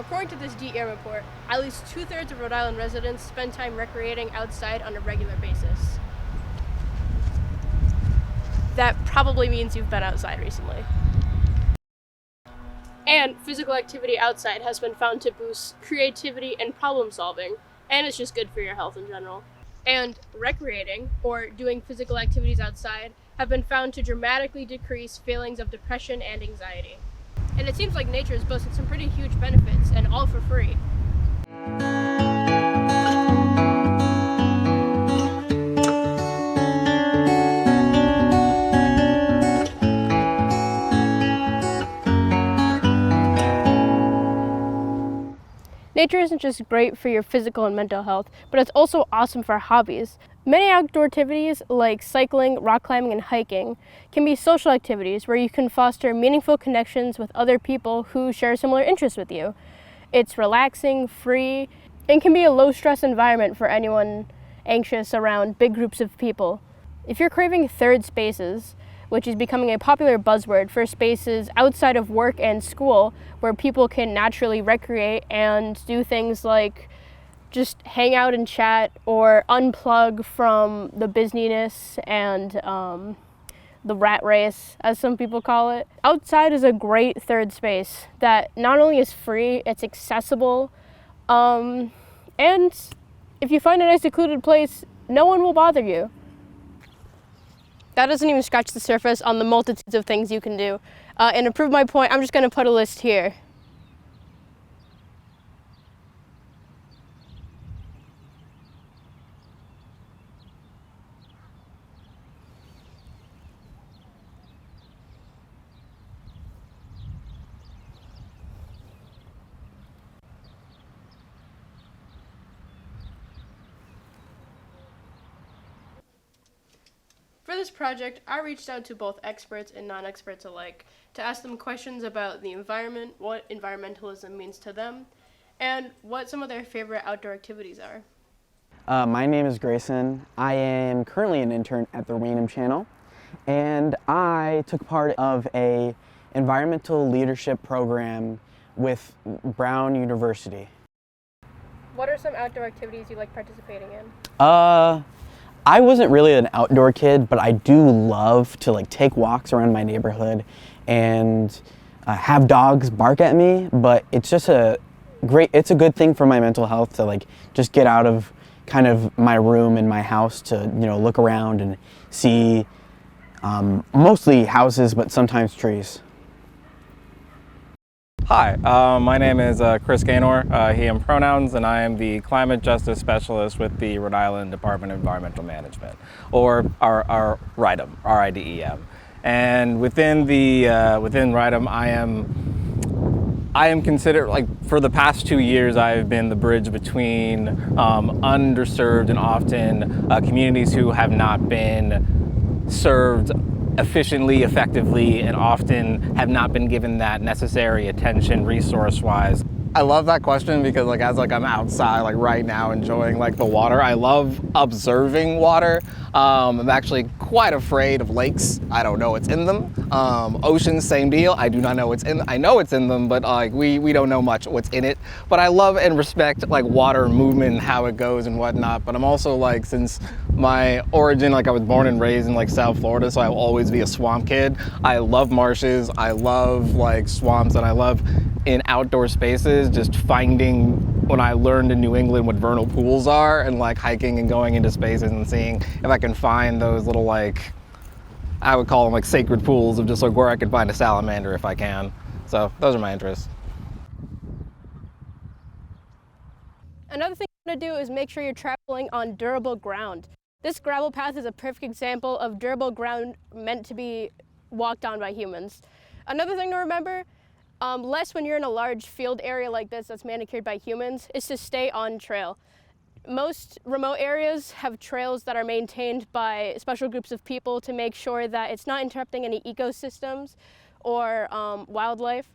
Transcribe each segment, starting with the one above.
According to this DEM report, at least 2/3 of Rhode Island residents spend time recreating outside on a regular basis. That probably means you've been outside recently. And physical activity outside has been found to boost creativity and problem solving, and it's just good for your health in general. And recreating, or doing physical activities outside, have been found to dramatically decrease feelings of depression and anxiety. And it seems like nature has boasted some pretty huge benefits, and all for free. Nature isn't just great for your physical and mental health, but it's also awesome for hobbies. Many outdoor activities like cycling, rock climbing, and hiking can be social activities where you can foster meaningful connections with other people who share similar interests with you. It's relaxing, free, and can be a low-stress environment for anyone anxious around big groups of people. If you're craving third spaces, which is becoming a popular buzzword for spaces outside of work and school where people can naturally recreate and do things like just hang out and chat or unplug from the busyness and the rat race, as some people call it. Outside is a great third space that not only is free, it's accessible, and if you find a nice secluded place, no one will bother you. That doesn't even scratch the surface on the multitudes of things you can do. And to prove my point, I'm just going to put a list here. For this project, I reached out to both experts and non-experts alike to ask them questions about the environment, what environmentalism means to them, and what some of their favorite outdoor activities are. My name is Grayson. I am currently an intern at the Raynham Channel, and I took part of a environmental leadership program with Brown University. What are some outdoor activities you like participating in? I wasn't really an outdoor kid, but I do love to take walks around my neighborhood and have dogs bark at me, but it's just it's a good thing for my mental health to just get out of kind of my room and my house to look around and see mostly houses, but sometimes trees. Hi, my name is Chris Gaynor, he, him pronouns, and I am the Climate Justice Specialist with the Rhode Island Department of Environmental Management, or our RIDEM, R-I-D-E-M. And within RIDEM, I am considered, for the past 2 years, I've been the bridge between underserved and often communities who have not been served efficiently, effectively, and often have not been given that necessary attention resource-wise. I love that question because as I'm outside right now enjoying the water, I love observing water. I'm actually quite afraid of lakes. I don't know what's in them. Oceans, same deal. I do not know what's in them. I know it's in them, but we don't know much what's in it. But I love and respect water movement and how it goes and whatnot. But I'm also since my origin, I was born and raised in South Florida, so I will always be a swamp kid. I love marshes. I love swamps, and I love in outdoor spaces just finding, when I learned in New England, what vernal pools are, and hiking and going into spaces and seeing if I can find those little I would call them sacred pools of just where I could find a salamander if I can. So those are my interests. Another thing you want to do is make sure you're traveling on durable ground. This gravel path is a perfect example of durable ground meant to be walked on by humans. Another thing to remember, less when you're in a large field area like this that's manicured by humans, is to stay on trail. Most remote areas have trails that are maintained by special groups of people to make sure that it's not interrupting any ecosystems or wildlife.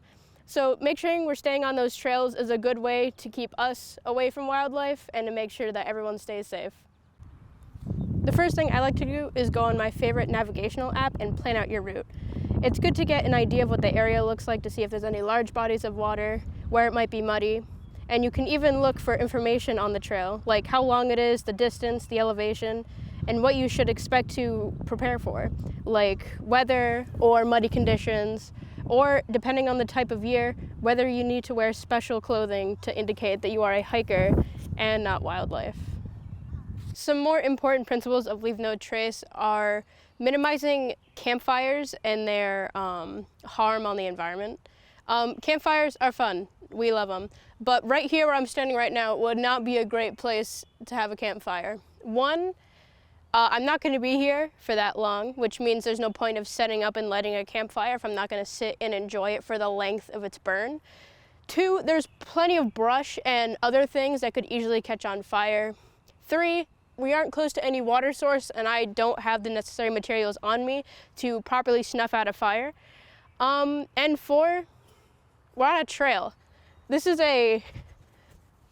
So make sure we're staying on those trails is a good way to keep us away from wildlife and to make sure that everyone stays safe. The first thing I like to do is go on my favorite navigational app and plan out your route. It's good to get an idea of what the area looks like to see if there's any large bodies of water where it might be muddy. And you can even look for information on the trail, like how long it is, the distance, the elevation, and what you should expect to prepare for, like weather or muddy conditions, or depending on the type of year, whether you need to wear special clothing to indicate that you are a hiker and not wildlife. Some more important principles of Leave No Trace are minimizing campfires and their harm on the environment. Campfires are fun, we love them, but right here where I'm standing right now would not be a great place to have a campfire. One, I'm not going to be here for that long, which means there's no point of setting up and lighting a campfire if I'm not going to sit and enjoy it for the length of its burn. Two, there's plenty of brush and other things that could easily catch on fire. Three, we aren't close to any water source and I don't have the necessary materials on me to properly snuff out a fire. And four, we're on a trail. This is a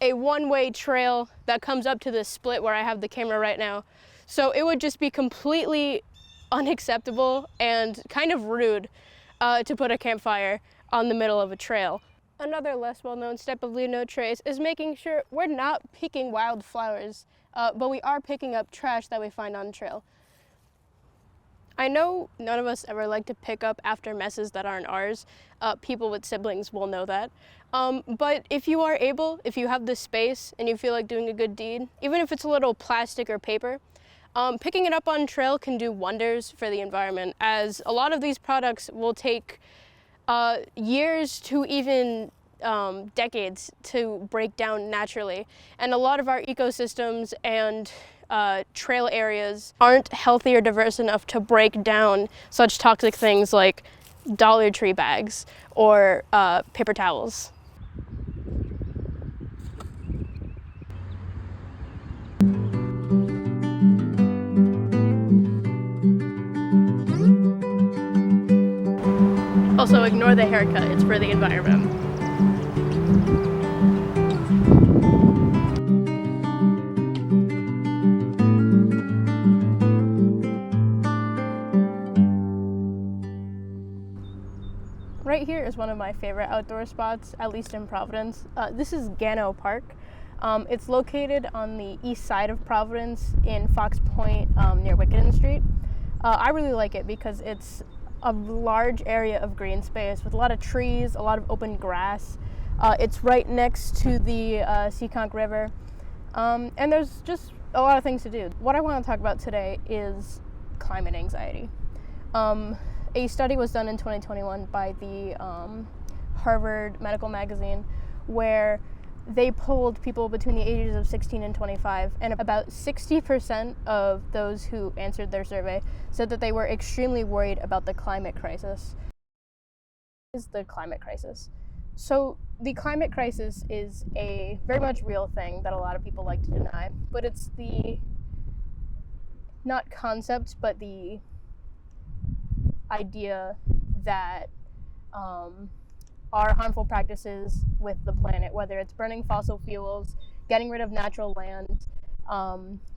one-way trail that comes up to this split where I have the camera right now. So it would just be completely unacceptable and kind of rude to put a campfire on the middle of a trail. Another less well-known step of Leave No Trace is making sure we're not picking wildflowers, but we are picking up trash that we find on the trail. I know none of us ever like to pick up after messes that aren't ours. People with siblings will know that. But if you are able, if you have the space and you feel like doing a good deed, even if it's a little plastic or paper, picking it up on trail can do wonders for the environment, as a lot of these products will take years to even decades to break down naturally. And a lot of our ecosystems and trail areas aren't healthy or diverse enough to break down such toxic things like Dollar Tree bags or paper towels. Also, ignore the haircut, it's for the environment. Right here is one of my favorite outdoor spots, at least in Providence. This is Gano Park. It's located on the east side of Providence in Fox Point near Wickenden Street. I really like it because it's a large area of green space with a lot of trees, a lot of open grass. It's right next to the Seekonk River, and there's just a lot of things to do. What I want to talk about today is climate anxiety. A study was done in 2021 by the Harvard Medical Magazine where they polled people between the ages of 16 and 25, and about 60% of those who answered their survey said that they were extremely worried about the climate crisis. What is the climate crisis? So the climate crisis is a very much real thing that a lot of people like to deny, but it's the, not concept, but the idea that our harmful practices with the planet, whether it's burning fossil fuels, getting rid of natural land,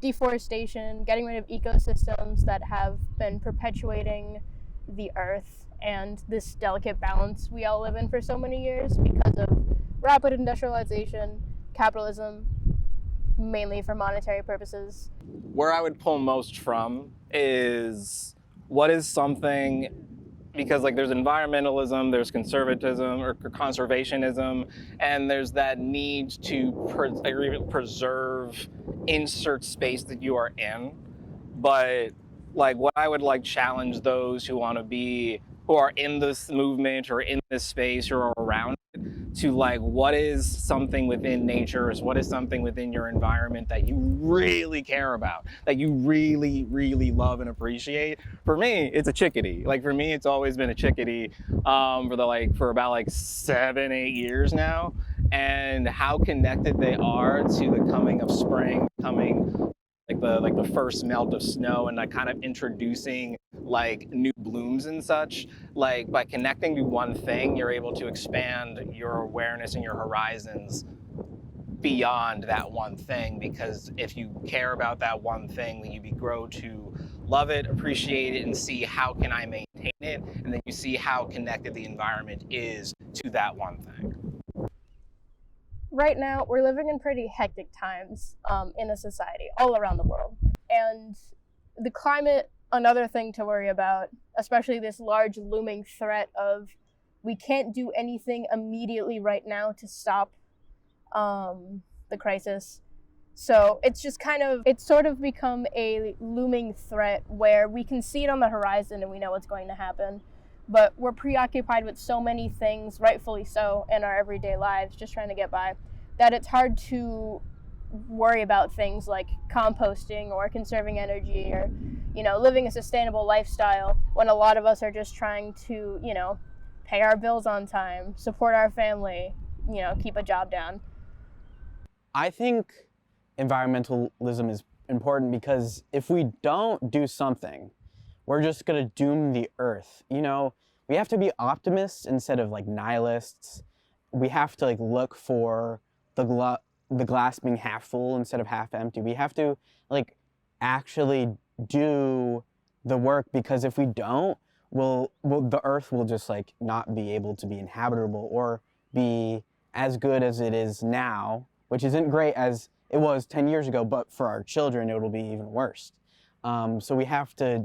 deforestation, getting rid of ecosystems that have been perpetuating the earth and this delicate balance we all live in for so many years because of rapid industrialization, capitalism, mainly for monetary purposes. Where I would pull most from is what is something, because like there's environmentalism, there's conservatism or conservationism, and there's that need to preserve insert space that you are in. But like what I would like challenge those who want to be, who are in this movement or in this space or around it, to like what is something within nature, is what is something within your environment that you really care about, that you really, really love and appreciate. For me, it's a chickadee. Like for me, it's always been a chickadee for about 7-8 years now, and how connected they are to the coming of spring, like the first melt of snow, and like kind of introducing like new blooms and such. Like by connecting to one thing, you're able to expand your awareness and your horizons beyond that one thing, because if you care about that one thing, then you grow to love it, appreciate it, and see how can I maintain it, and then you see how connected the environment is to that one thing. Right now, we're living in pretty hectic times in a society all around the world. And the climate, another thing to worry about, especially this large looming threat of we can't do anything immediately right now to stop the crisis. So it's sort of become a looming threat where we can see it on the horizon and we know what's going to happen. But we're preoccupied with so many things, rightfully so, in our everyday lives, just trying to get by, that it's hard to worry about things like composting or conserving energy or, living a sustainable lifestyle when a lot of us are just trying to, pay our bills on time, support our family, keep a job down. I think environmentalism is important because if we don't do something, we're just going to doom the earth. We have to be optimists instead of like nihilists. We have to like look for the glass being half full instead of half empty. We have to like actually do the work, because if we don't, the earth will just like not be able to be inhabitable or be as good as it is now, which isn't great as it was 10 years ago, but for our children, it will be even worse. So we have to,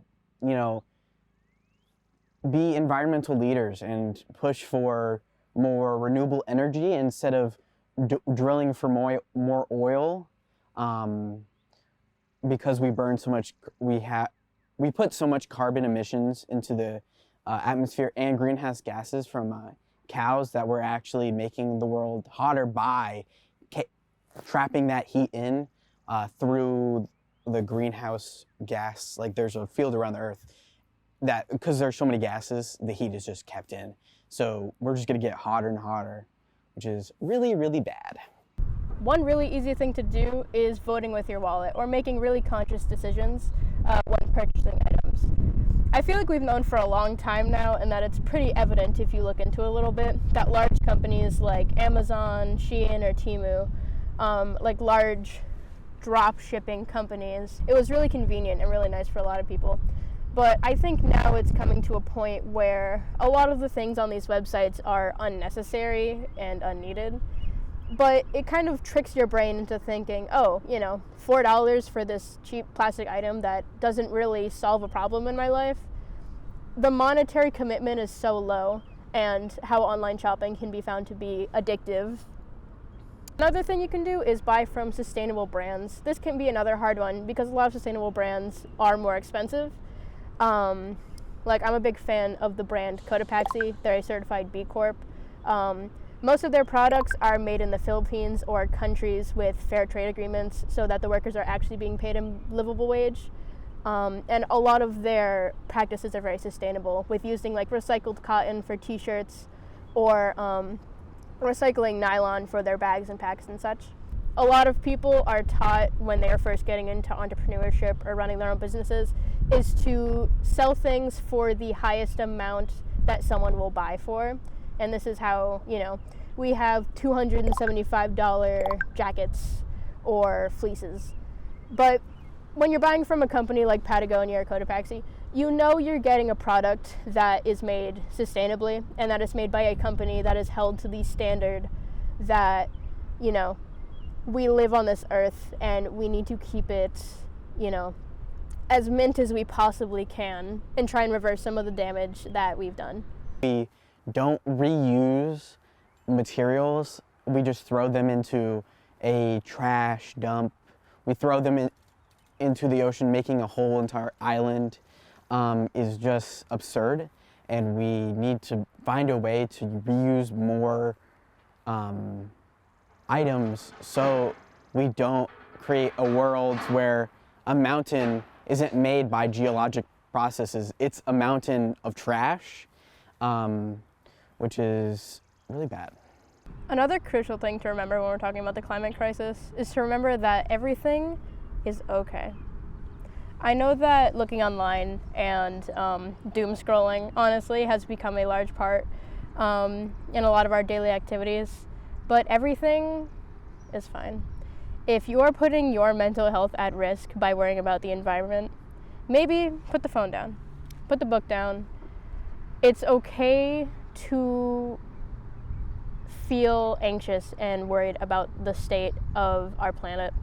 be environmental leaders and push for more renewable energy instead of drilling for more oil, because we burn so much. We put so much carbon emissions into the atmosphere and greenhouse gases from cows that we're actually making the world hotter by trapping that heat in through the greenhouse gas. Like there's a field around the earth that, because there's so many gases, the heat is just kept in. So we're just gonna get hotter and hotter, which is really, really bad. One really easy thing to do is voting with your wallet or making really conscious decisions when purchasing items. I feel like we've known for a long time now, and that it's pretty evident if you look into it a little bit, that large companies like Amazon, Shein, or Temu, like large drop shipping companies, it was really convenient and really nice for a lot of people. But I think now it's coming to a point where a lot of the things on these websites are unnecessary and unneeded. But it kind of tricks your brain into thinking, oh, $4 for this cheap plastic item that doesn't really solve a problem in my life. The monetary commitment is so low, and how online shopping can be found to be addictive. Another thing you can do is buy from sustainable brands. This can be another hard one because a lot of sustainable brands are more expensive. Like I'm a big fan of the brand Cotopaxi. They're a certified B Corp. Most of their products are made in the Philippines or countries with fair trade agreements so that the workers are actually being paid a livable wage. And a lot of their practices are very sustainable, with using like recycled cotton for t-shirts or recycling nylon for their bags and packs and such. A lot of people are taught when they are first getting into entrepreneurship or running their own businesses is to sell things for the highest amount that someone will buy for. And this is how, we have $275 jackets or fleeces. But when you're buying from a company like Patagonia or Cotopaxi, you're getting a product that is made sustainably and that is made by a company that is held to the standard that, we live on this earth and we need to keep it, as mint as we possibly can and try and reverse some of the damage that we've done. We don't reuse materials. We just throw them into a trash dump. We throw them into the ocean, making a whole entire island is just absurd. And we need to find a way to reuse more items so we don't create a world where a mountain isn't made by geologic processes. It's a mountain of trash, which is really bad. Another crucial thing to remember when we're talking about the climate crisis is to remember that everything is okay. I know that looking online and doom scrolling, honestly, has become a large part in a lot of our daily activities, but everything is fine. If you are putting your mental health at risk by worrying about the environment, maybe put the phone down, put the book down. It's okay to feel anxious and worried about the state of our planet.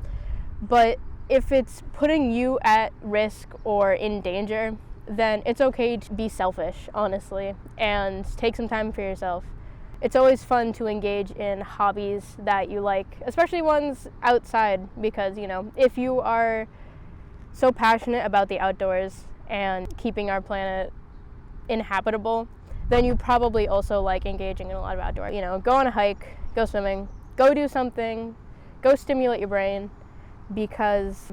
But if it's putting you at risk or in danger, then it's okay to be selfish, honestly, and take some time for yourself. It's always fun to engage in hobbies that you like, especially ones outside, because, you know, if you are so passionate about the outdoors and keeping our planet inhabitable, then you probably also like engaging in a lot of outdoor. You know, go on a hike, go swimming, go do something, go stimulate your brain, because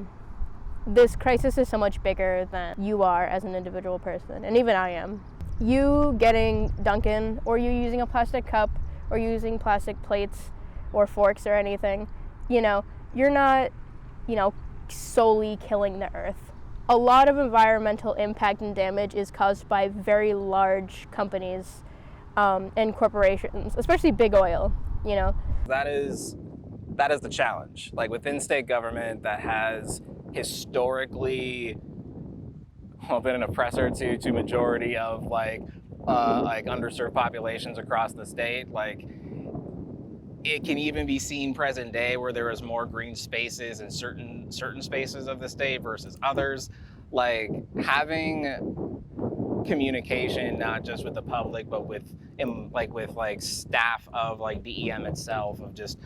this crisis is so much bigger than you are as an individual person, and even I am. You getting Dunkin', or you using a plastic cup, or using plastic plates or forks or anything, you know, you're not, you know, solely killing the earth. A lot of environmental impact and damage is caused by very large companies and corporations, especially big oil, you know. That is the challenge. Like within state government that has historically been an oppressor to majority of like underserved populations across the state. Like it can even be seen present day where there is more green spaces in certain spaces of the state versus others. Like having communication not just with the public but with staff of like DEM itself, of just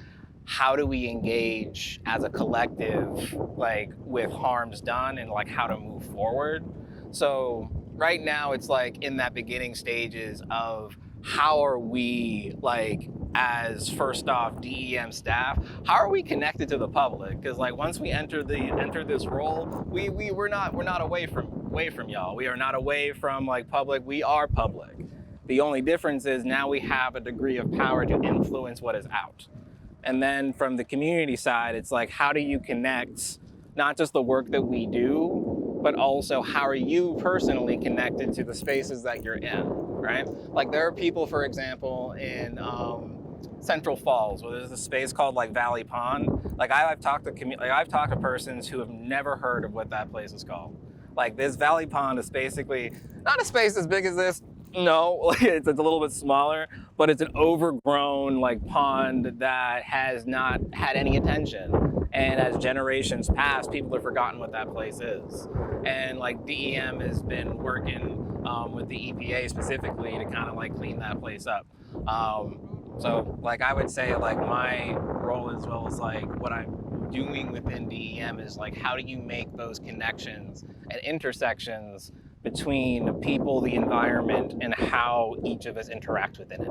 how do we engage as a collective like with harms done and like how to move forward. So right now it's like in that beginning stages of how are we, like, as first off DEM staff, how are we connected to the public? Because like once we enter this role, we're not away from y'all. We are not away from like public. We are public. The only difference is now we have a degree of power to influence what is out. And then from the community side, it's like, how do you connect not just the work that we do, but also how are you personally connected to the spaces that you're in, right? Like there are people, for example, in Central Falls, where there's a space called like Valley Pond. Like I've talked to persons who have never heard of what that place is called. Like this Valley Pond is basically not a space as big as this. No, like it's a little bit smaller, but it's an overgrown like pond that has not had any attention. And as generations pass, people have forgotten what that place is. And like DEM has been working with the EPA specifically to kind of like clean that place up. So like I would say like my role, as well as like what I'm doing within DEM, is like how do you make those connections and intersections between people, the environment, and how each of us interact within it.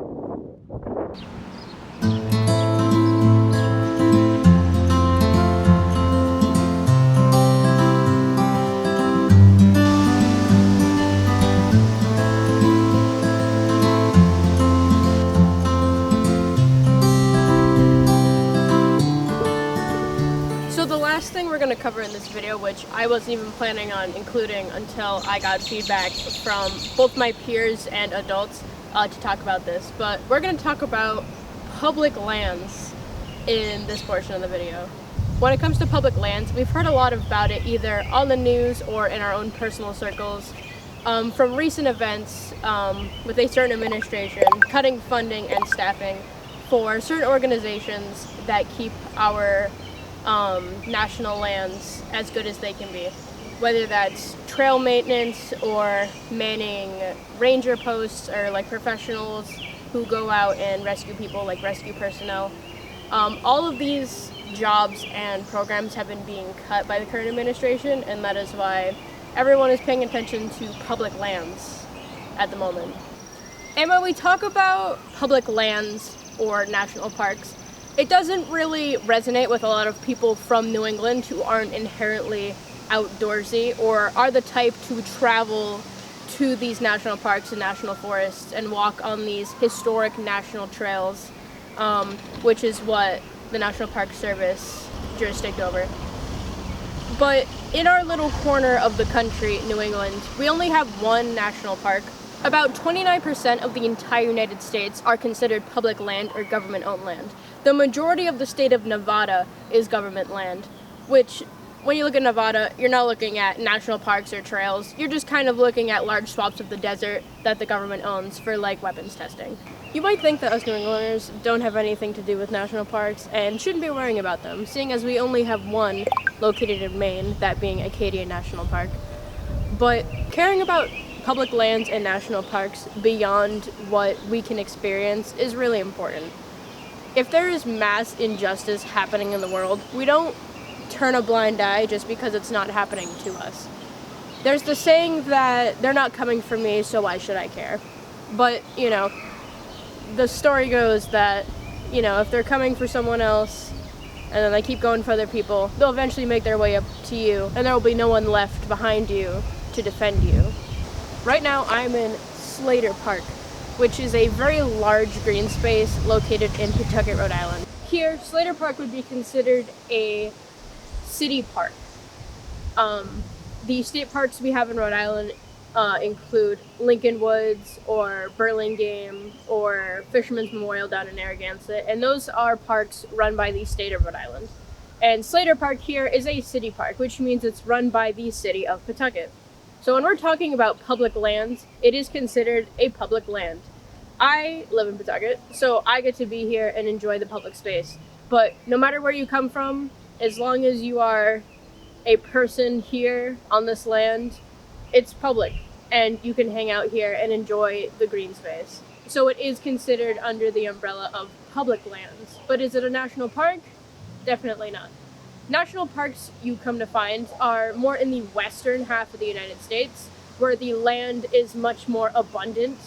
Last thing we're going to cover in this video, which I wasn't even planning on including until I got feedback from both my peers and adults to talk about this, but we're going to talk about public lands in this portion of the video. When it comes to public lands, we've heard a lot about it either on the news or in our own personal circles from recent events with a certain administration cutting funding and staffing for certain organizations that keep our national lands as good as they can be, whether that's trail maintenance or manning ranger posts or like professionals who go out and rescue people, like rescue personnel. All of these jobs and programs have been being cut by the current administration, and that is why everyone is paying attention to public lands at the moment. And when we talk about public lands or national parks, it doesn't really resonate with a lot of people from New England who aren't inherently outdoorsy or are the type to travel to these national parks and national forests and walk on these historic national trails, which is what the National Park Service jurisdict over. But in our little corner of the country, New England, we only have one national park. About 29% of the entire United States are considered public land or government-owned land. The majority of the state of Nevada is government land, which When you look at Nevada, you're not looking at national parks or trails. You're just kind of looking at large swaths of the desert that the government owns for like weapons testing. You might think that us New Englanders don't have anything to do with national parks and shouldn't be worrying about them, seeing as we only have one located in Maine, that being Acadia National Park. But caring about public lands and national parks beyond what we can experience is really important. If there is mass injustice happening in the world, we don't turn a blind eye just because it's not happening to us. There's the saying that they're not coming for me, so why should I care? But, the story goes that, if they're coming for someone else and then they keep going for other people, they'll eventually make their way up to you and there will be no one left behind you to defend you. Right now I'm in Slater Park, which is a very large green space located in Pawtucket, Rhode Island. Here, Slater Park would be considered a city park. The state parks we have in Rhode Island include Lincoln Woods or Burlingame or Fisherman's Memorial down in Narragansett, and those are parks run by the state of Rhode Island. And Slater Park here is a city park, which means it's run by the city of Pawtucket. So when we're talking about public lands, it is considered a public land. I live in Pawtucket, so I get to be here and enjoy the public space. But no matter where you come from, as long as you are a person here on this land, it's public and you can hang out here and enjoy the green space. So it is considered under the umbrella of public lands. But is it a national park? Definitely not. National parks, you come to find, are more in the western half of the United States, where the land is much more abundant,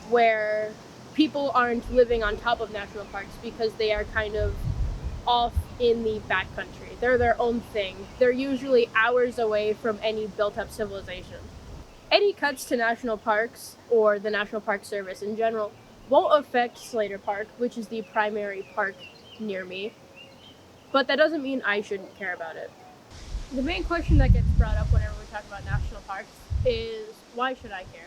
where people aren't living on top of national parks because they are kind of off in the backcountry. They're their own thing. They're usually hours away from any built-up civilization. Any cuts to national parks, or the National Park Service in general, won't affect Slater Park, which is the primary park near me. But that doesn't mean I shouldn't care about it. The main question that gets brought up whenever we talk about national parks is, why should I care?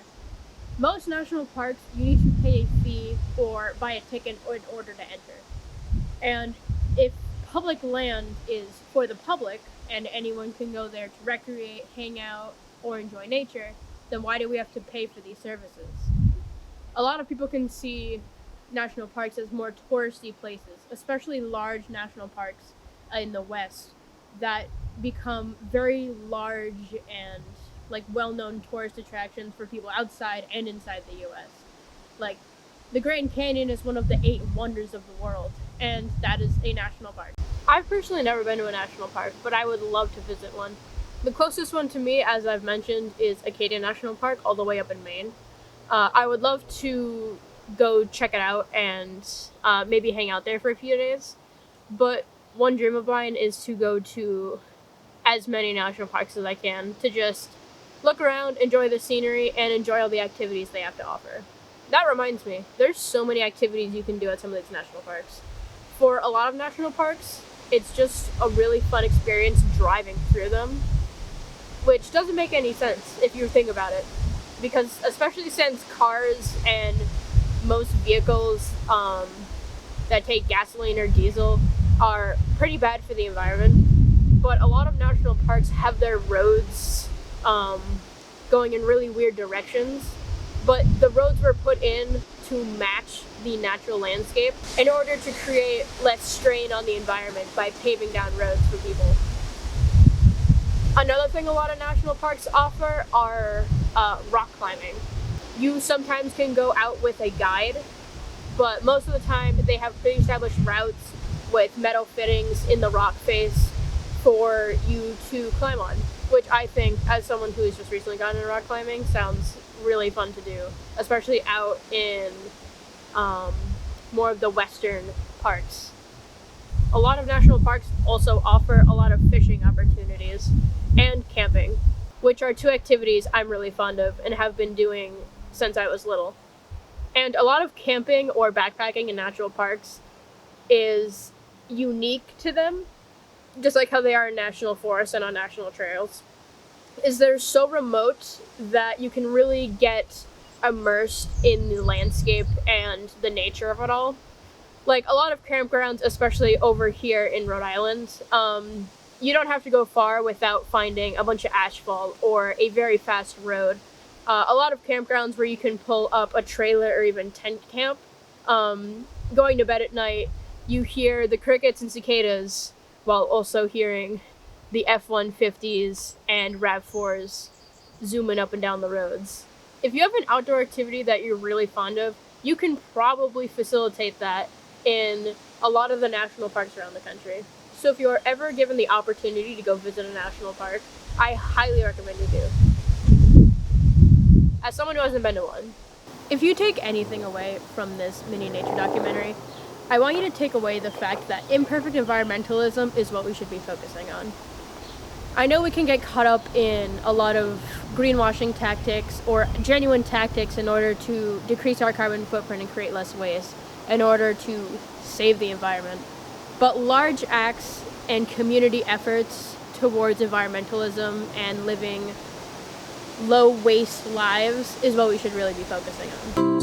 Most national parks, you need to pay a fee or buy a ticket in order to enter. And if public land is for the public and anyone can go there to recreate, hang out, or enjoy nature, then why do we have to pay for these services? A lot of people can see national parks as more touristy places, especially large national parks in the West that become very large and well-known tourist attractions for people outside and inside the US. Like, the Grand Canyon is one of the 8 wonders of the world, and that is a national park. I've personally never been to a national park, but I would love to visit one. The closest one to me, as I've mentioned, is Acadia National Park, all the way up in Maine. I would love to go check it out and maybe hang out there for a few days. But one dream of mine is to go to as many national parks as I can, to just look around, enjoy the scenery, and enjoy all the activities they have to offer. That reminds me, there's so many activities you can do at some of these national parks. For a lot of national parks, it's just a really fun experience driving through them, which doesn't make any sense if you think about it. Because especially since cars and most vehicles that take gasoline or diesel are pretty bad for the environment, but a lot of national parks have their roads going in really weird directions, but the roads were put in to match the natural landscape in order to create less strain on the environment by paving down roads for people. Another thing a lot of national parks offer are rock climbing. You sometimes can go out with a guide, but most of the time they have pre-established routes with metal fittings in the rock face for you to climb on, which I think, as someone who's just recently gotten into rock climbing, sounds really fun to do, especially out in more of the western parts. A lot of national parks also offer a lot of fishing opportunities and camping, which are 2 activities I'm really fond of and have been doing since I was little. And a lot of camping or backpacking in natural parks is unique to them, just like how they are in national forests and on national trails, is they're so remote that you can really get immersed in the landscape and the nature of it all. Like, a lot of campgrounds, especially over here in Rhode Island, You don't have to go far without finding a bunch of asphalt or a very fast road. A lot of campgrounds where you can pull up a trailer or even tent camp. Going to bed at night, you hear the crickets and cicadas while also hearing the F-150s and RAV4s zooming up and down the roads. If you have an outdoor activity that you're really fond of, you can probably facilitate that in a lot of the national parks around the country. So if you're ever given the opportunity to go visit a national park, I highly recommend you do. As someone who hasn't been to one. If you take anything away from this mini nature documentary, I want you to take away the fact that imperfect environmentalism is what we should be focusing on. I know we can get caught up in a lot of greenwashing tactics or genuine tactics in order to decrease our carbon footprint and create less waste in order to save the environment. But large acts and community efforts towards environmentalism and living low waste lives is what we should really be focusing on.